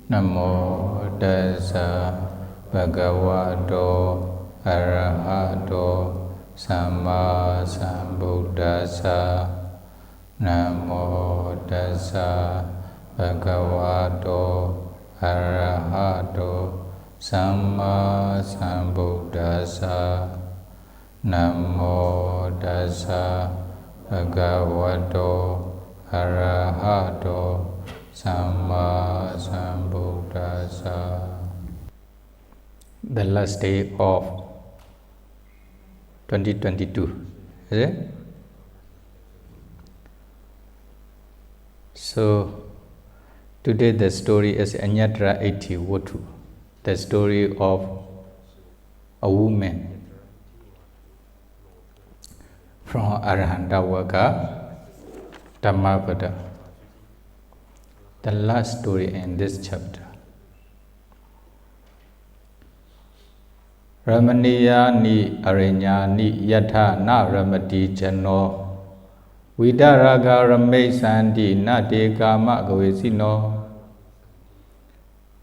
Namo Tassa Bhagavato Arahato Samma Sambuddhassa. Namo Tassa Bhagavato Arahato Samma Sambuddhassa. Namo Tassa Bhagavato Arahato Samma Sambuddhassa. The last day of 2022, is it? So today the story is Anyatra 80 Watu, the story of a woman from Arahanta Waka, Dhammapada. The last story in this chapter. Ramaniya ni arinya ni yatha na ramati jano vidaraga ramei sandi na te kama gavesino.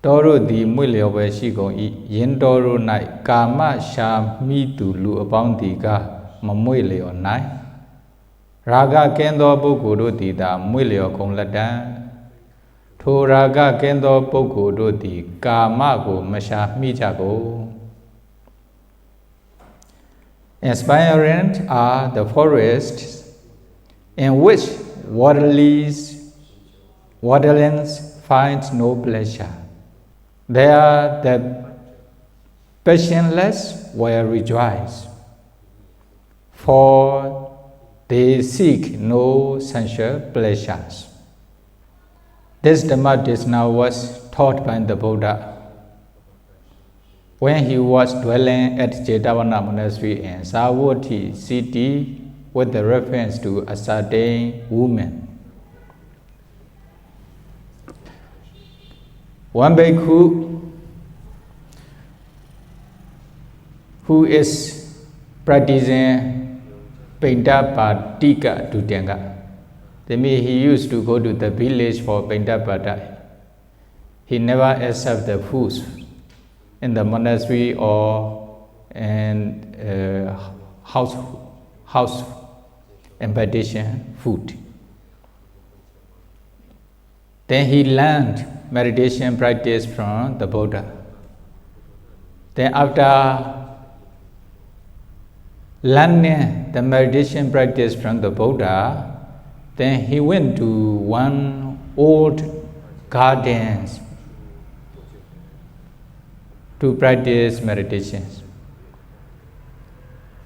Toro di mulyo be shi gong I yin toro nai kama sha mi tu lu apang di ka ma mwe leo nai. Raga kendo buku do di da mulyo kong ladan. Tho raga kendo buku do di kama go masha mi jago. Inspiring are the forests in which waterlands find no pleasure. There the passionless will rejoice, for they seek no sensual pleasures. This Dhammapada was taught by the Buddha when he was dwelling at Jetavana Monastery in Savatthi city with the reference to a certain woman. One bhikkhu who is practicing Pindapadika Dutanga. That means he used to go to the village for Pindapada. He never accepted the foods in the monastery or in house invitation food. Then he learned meditation practice from the Buddha. Then after learning the meditation practice from the Buddha, then he went to one old garden to practice meditations.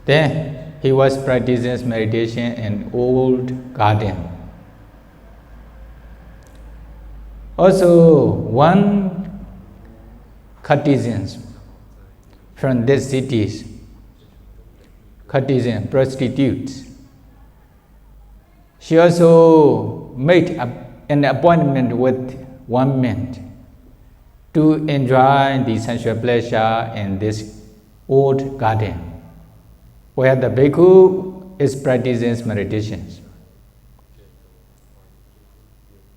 Then he was practicing meditation in old garden. Also, one courtesan from these cities, courtesan prostitutes, she also made an appointment with one man to enjoy the sensual pleasure in this old garden, where the bhikkhu is practicing meditations.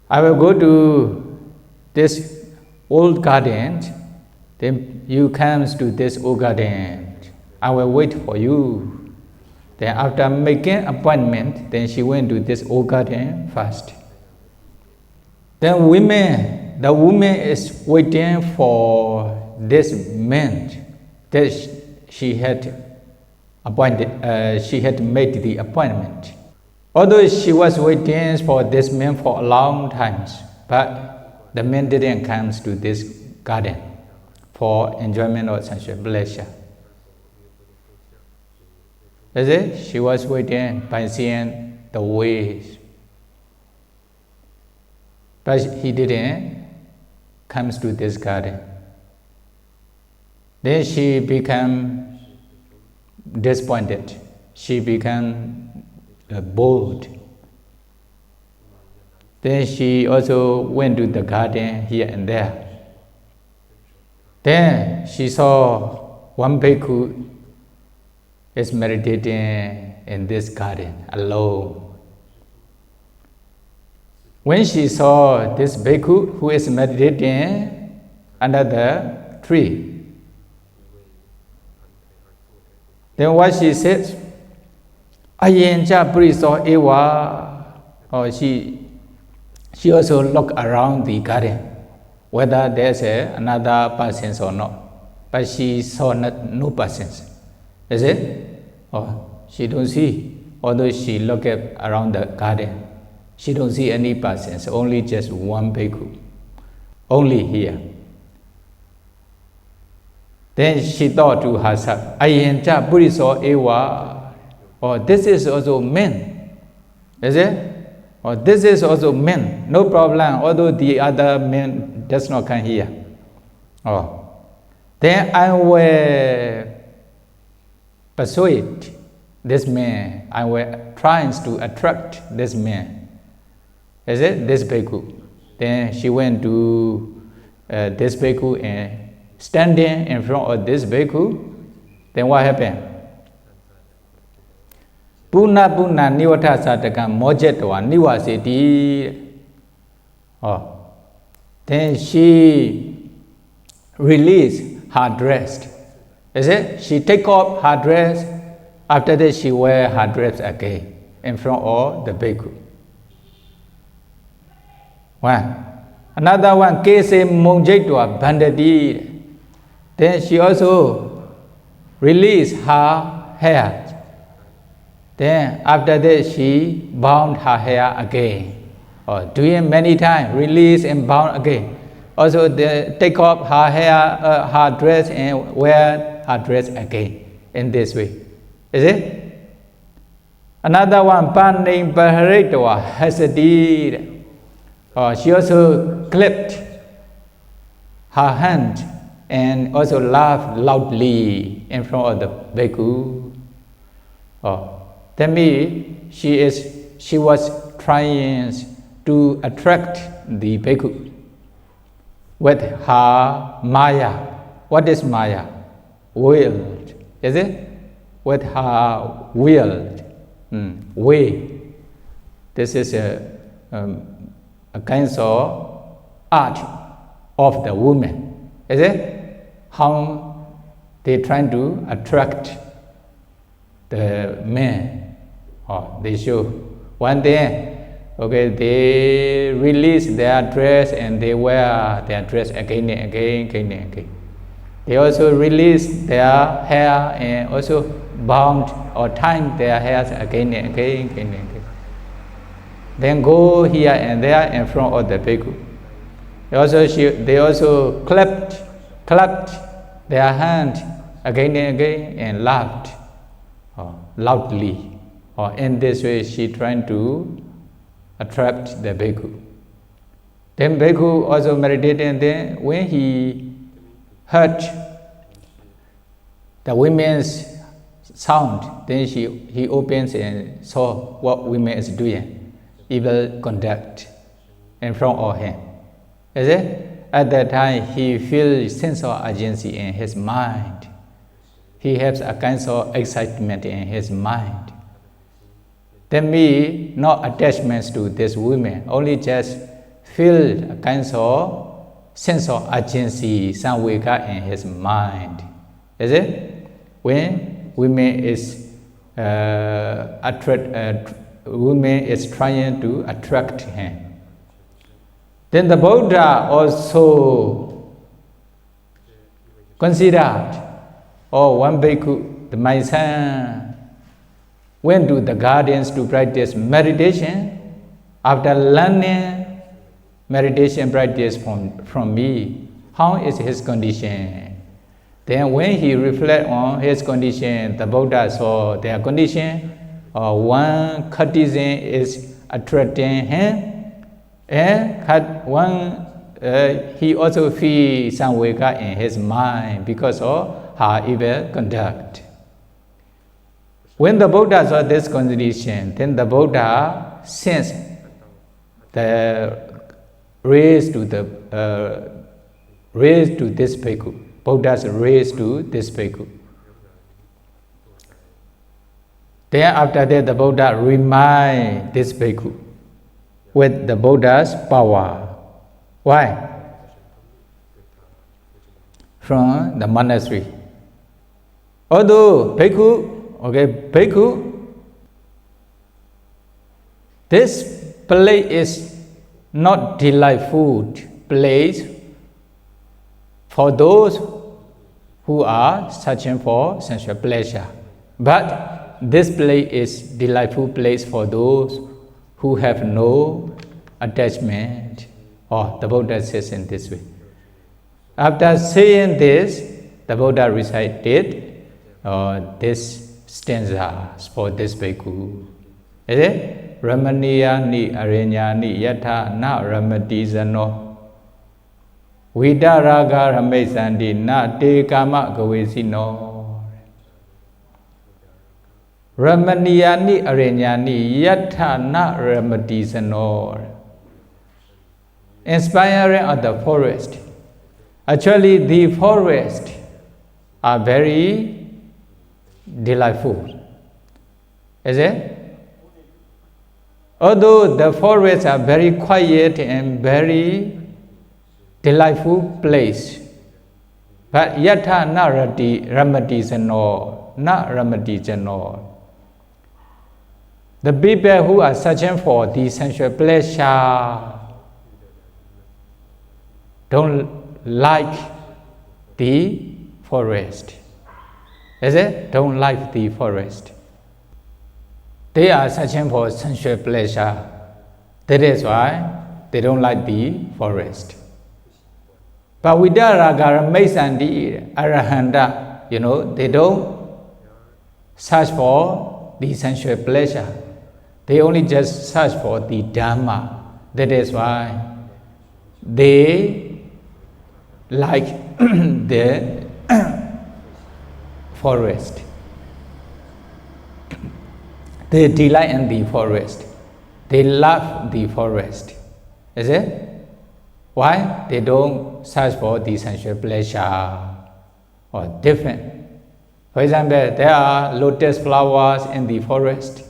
I will go to this old garden, then you come to this old garden. I will wait for you. Then after making appointment, then she went to this old garden first. Then the woman is waiting for this man that she had made the appointment. Although she was waiting for this man for a long time, but the man didn't come to this garden for enjoyment of sensual pleasure. Is it? She was waiting by seeing the ways, but he didn't come to this garden. Then she became disappointed. She became bored. Then she also went to the garden here and there. Then she saw one bhikkhu is meditating in this garden alone. When she saw this bhikkhu who is meditating, under the tree. Then what she says, Ayenja Priso Ewa, or she also look around the garden, whether there's another person or not. But she saw no persons. Is it? Oh, she don't see. Although she look around the garden, she don't see any persons, only just one bhikkhu. Only here. Then she thought to herself, Ayenja Puriso Ewa. Oh, this is also men. Is it? Oh, this is also men. No problem, although the other men does not come here. Oh. Then I will persuade this man. I will try to attract this man. Is it? This bhikkhu. Then she went to this bhikkhu and standing in front of this bhikkhu. Then what happened? Puna puna niwata sataka mojetwa niwasiti. Oh. Then she released her dress. Is it? She take off her dress. After that, she wear her dress again in front of the bhikkhu. One. Another one, Kese Monjetwa Bandadi. Then she also released her hair. Then after that, she bound her hair again. Or doing many times, release and bound again. Also, take off her hair, her dress, and wear her dress again. In this way, is it? Another one, Paning Baharitwa Hasadid. She also clapped her hand and also laughed loudly in front of the bhikkhu. That means she was trying to attract the bhikkhu with her maya. What is maya? Will, is it? With her will, way. This is a kind of art of the woman, is it? How they trying to attract the men. They show one day, okay, they release their dress and they wear their dress again and again. They also release their hair and also bound or tied their hairs again and again. Then go here and there in front of the bhikkhu. They also clapped their hand again and again and laughed loudly. In this way, she trying to attract the bhikkhu. Then bhikkhu also meditated, and then when he heard the women's sound, then he opens and saw what women is doing, evil conduct in front of him. Is it? At that time, he feels sense of urgency in his mind. He has a kind of excitement in his mind. Then me, no attachments to this woman, only just feel a kind of sense of urgency, somewhere in his mind. Is it? When woman is woman is trying to attract him. Then the Buddha also considered, one bhikkhu, my son, went to the gardens to practice meditation. After learning meditation practice from me, how is his condition? Then when he reflect on his condition, the Buddha saw their condition. One courtesan is attracting him, and he also feels some weka in his mind because of her evil conduct. When the Buddha saw this condition, then the Buddha sends the rays to this bhikkhu. Buddha's rays to this bhikkhu. Then after that, the Buddha reminds this bhikkhu with the Buddha's power. Why? from the monastery. Although bhikkhu, this place is not delightful place for those who are searching for sensual pleasure. But this place is delightful place for those who have no attachment. Or the Buddha says in this way. After saying this, the Buddha recited this stanza for this bhikkhu. Is it? Ramaniya ni arinyani yatha na ramatizano vidaraga ramesandi na te kama gavesino. Ramaniya ni arinyani yatha na ramatizano. Inspiring of the forest. Actually, the forests are very delightful. Is it? Although the forests are very quiet and very delightful place, but yatha narati ramatizano, not ramatizano. The people who are searching for the sensual pleasure don't like the forest. Is it? Don't like the forest. They are searching for sensual pleasure. That is why they don't like the forest. But vidaraga ramesandi arahanta, they don't search for the sensual pleasure. They only just search for the Dhamma. That is why they like the forest. They delight in the forest. They love the forest. Is it? Why? They don't search for the sensual pleasure or different. For example, there are lotus flowers in the forest.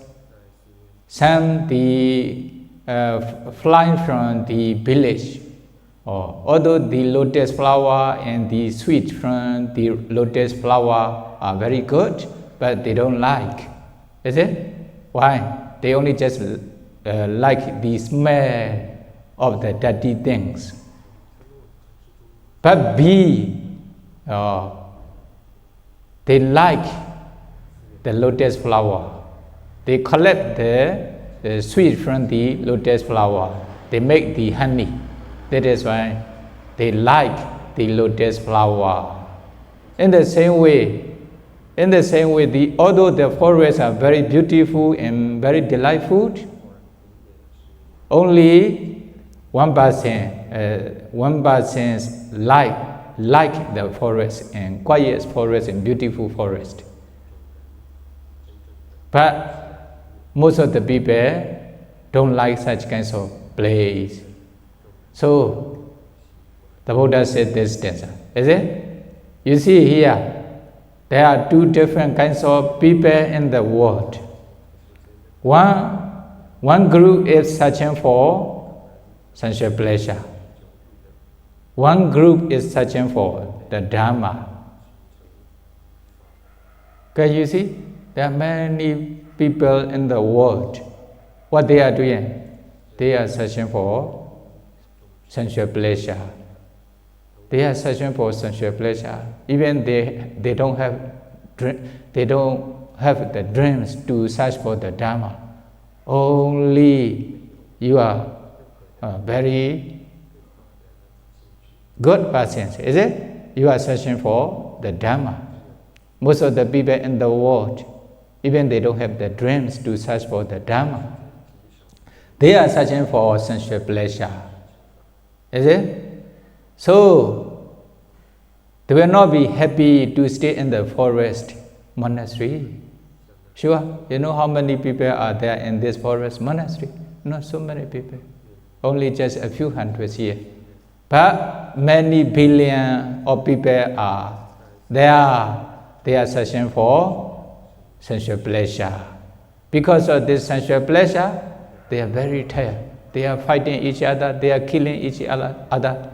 Some flying from the village. Although the lotus flower and the sweet from the lotus flower are very good, but they don't like. Is it? Why? They only just like the smell of the dirty things. But bee, they like the lotus flower. They collect the sweet from the lotus flower. They make the honey. That is why they like the lotus flower. In the same way, although the forests are very beautiful and very delightful, only 1% like the forest and quiet forest and beautiful forest. But most of the people don't like such kinds of place. So the Buddha said this stanza. Is it? You see here, there are two different kinds of people in the world. One group is searching for sensual pleasure. One group is searching for the Dhamma. Can you see? There are many people in the world. What they are doing? They are searching for sensual pleasure. They are searching for sensual pleasure. Even they don't have the dreams to search for the Dhamma. Only you are a very good person, is it? You are searching for the Dhamma. Most of the people in the world, even they don't have the dreams to search for the Dhamma. They are searching for sensual pleasure. Is it? So, they will not be happy to stay in the forest monastery. Sure, you know how many people are there in this forest monastery? Not so many people. Only just a few hundreds here. But many billion of people are there. They are searching for sensual pleasure. Because of this sensual pleasure, they are very tired. They are fighting each other. They are killing each other.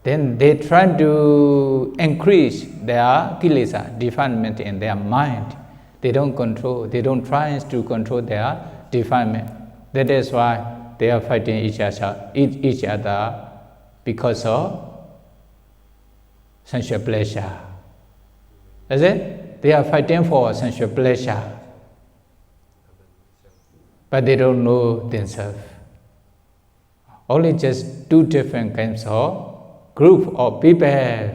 then they try to increase their kilesa, defilement in their mind. They don't try to control their defilement. That is why they are fighting each other because of sensual pleasure. Is it? They are fighting for sensual pleasure, but they don't know themselves. Only just two different kinds of group of people.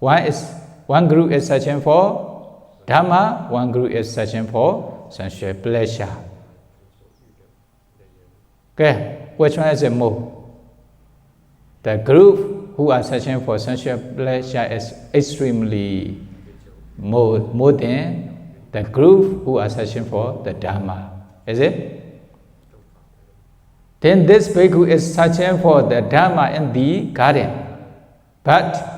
One group is searching for Dhamma, one group is searching for sensual pleasure. Okay, which one is it more? The group who are searching for sensual pleasure is extremely more than the group who are searching for the Dhamma. Is it? Then this bhikkhu is searching for the Dhamma in the garden, but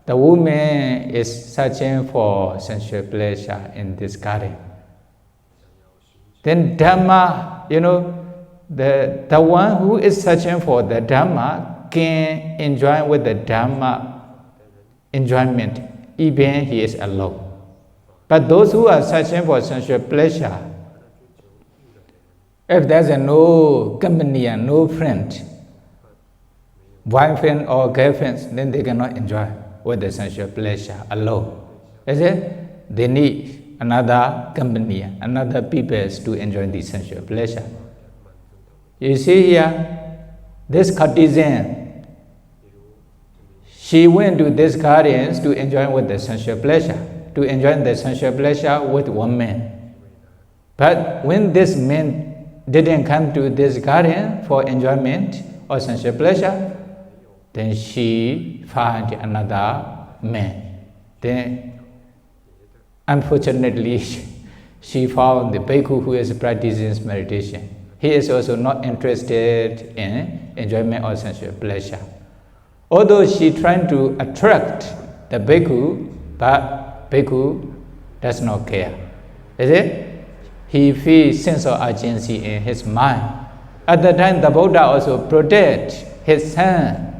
the woman is searching for sensual pleasure in this garden. Then Dhamma, the one who is searching for the Dhamma can enjoy with the Dhamma enjoyment, even he is alone. But those who are searching for sensual pleasure, if there's no company and no friend, boyfriend or girlfriend, then they cannot enjoy with the sensual pleasure alone. Is it? They need another company, another people to enjoy the sensual pleasure. You see here, this courtesan, she went to these gardens to enjoy with the sensual pleasure, to enjoy the sensual pleasure with one man. But when this man didn't come to this garden for enjoyment or sensual pleasure, then she found another man. Then, unfortunately, she found the bhikkhu who is practicing meditation. He is also not interested in enjoyment or sensual pleasure. Although she tried to attract the bhikkhu, but bhikkhu does not care. Is it? He feels sense of urgency in his mind. At the time, the Buddha also protects his son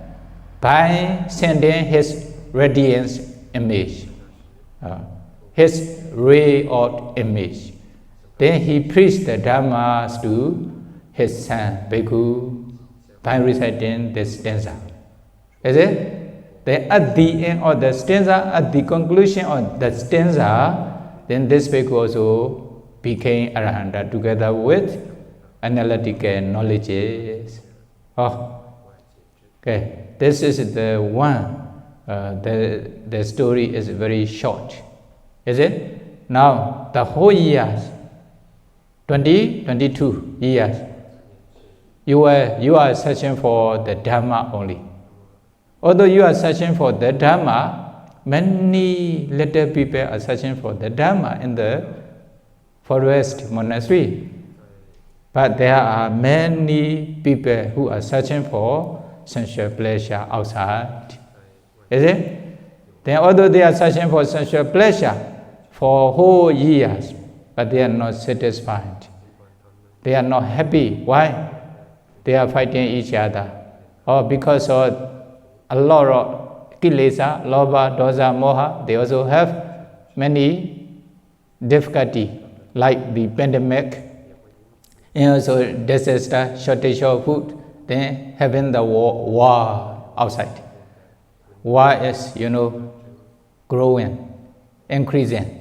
by sending his radiance image, his ray of image. Then he preached the Dhammas to his son, Bhikkhu, by reciting this stanza. Is it? Then at the end of the stanza, at the conclusion of the stanza, then this Bhikkhu also became Arahanta together with analytical knowledges. Okay, this is the one. The story is very short. Is it? Now, the whole years, 22 years, you are searching for the Dhamma only. Although you are searching for the Dhamma, many little people are searching for the Dhamma in the forest monastery. But there are many people who are searching for sensual pleasure outside. Is it? Then although they are searching for sensual pleasure for whole years, but they are not satisfied. They are not happy. Why? They are fighting each other. Or because of a lot of kilesa, lobha, dosa, moha, they also have many difficulty, like the pandemic, and also disaster, shortage of food, then having the war outside. War is, growing, increasing.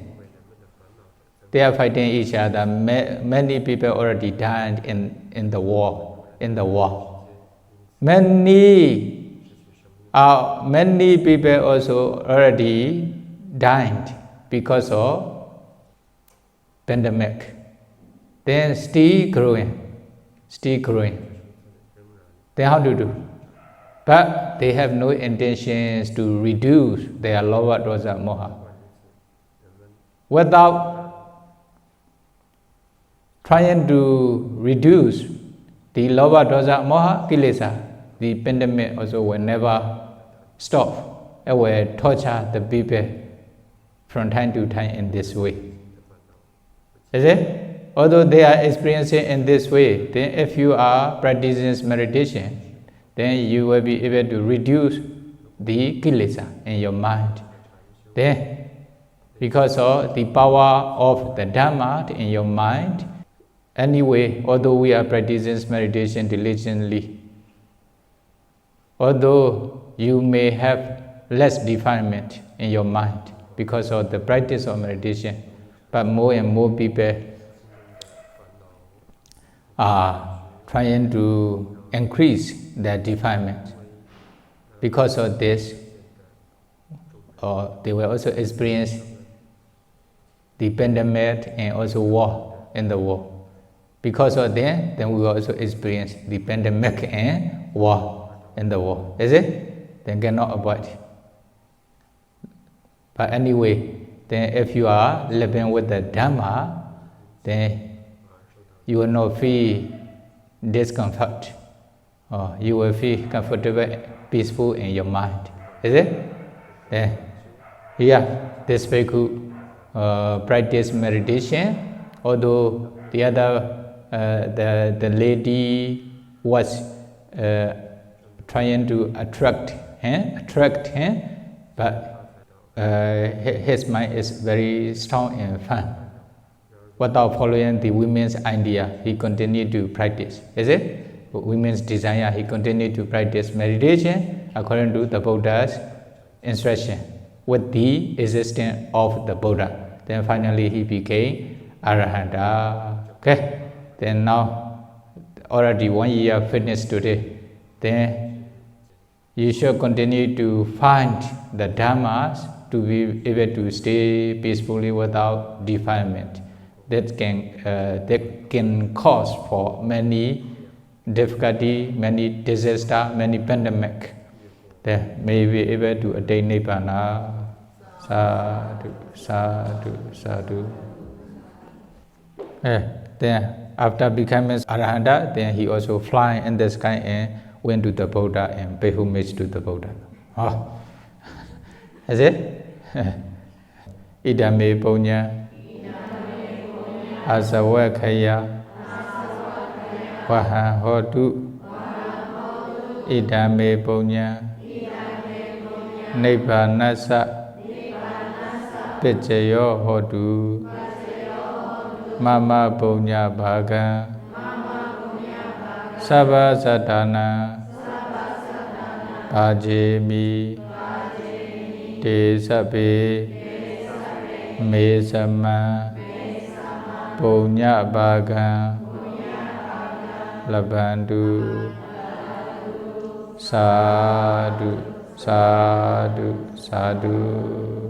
They are fighting each other. Many people already died in the war. Many people also already died because of pandemic. Then still growing. Then how to do? But they have no intentions to reduce their lobha, dosa, moha. Without trying to reduce the lobha, dosa, moha, kilesa, the pandemic also will never stop. It will torture the people from time to time in this way. Is it? Although they are experiencing in this way, then if you are practicing meditation, then you will be able to reduce the kilesa in your mind. Then, because of the power of the Dhamma in your mind, anyway, although we are practicing meditation diligently, although you may have less defilement in your mind because of the practice of meditation, but more and more people are trying to increase their defilement. Because of this, they will also experience the pandemic and also war in the world. Because of that, then we will also experience the pandemic and war in the world. Is it? Then cannot avoid. But anyway, then if you are living with the Dhamma, then you will not feel discomfort. Or you will feel comfortable, peaceful in your mind. Is it? Then here, this bhikkhu practice meditation, although the other, the lady was trying to attract him, but his mind is very strong and firm. Without following the women's idea, he continued to practice. Is it? Women's desire, he continued to practice meditation according to the Buddha's instruction with the existence of the Buddha. Then finally he became Arahanta. Okay. Then now already 1 year finished today. Then you should continue to find the Dhammas to be able to stay peacefully without defilement. That can cause for many difficulty, many disaster, many pandemic. Then may be able to attain Nibbana. Sadhu, sadhu, sadhu. Then after becoming Arahanta, then he also fly in the sky and went to the Buddha and pay homage to the Buddha. Oh. Is it? Idame punya asawakaya vaha hotu idame punya Nibbanasa Pichayo hotu Mama punya bhaga Sabha satana Bhajemi Desabe Mesama Punya bhaga Labandu Sadhu, sadhu, sadhu.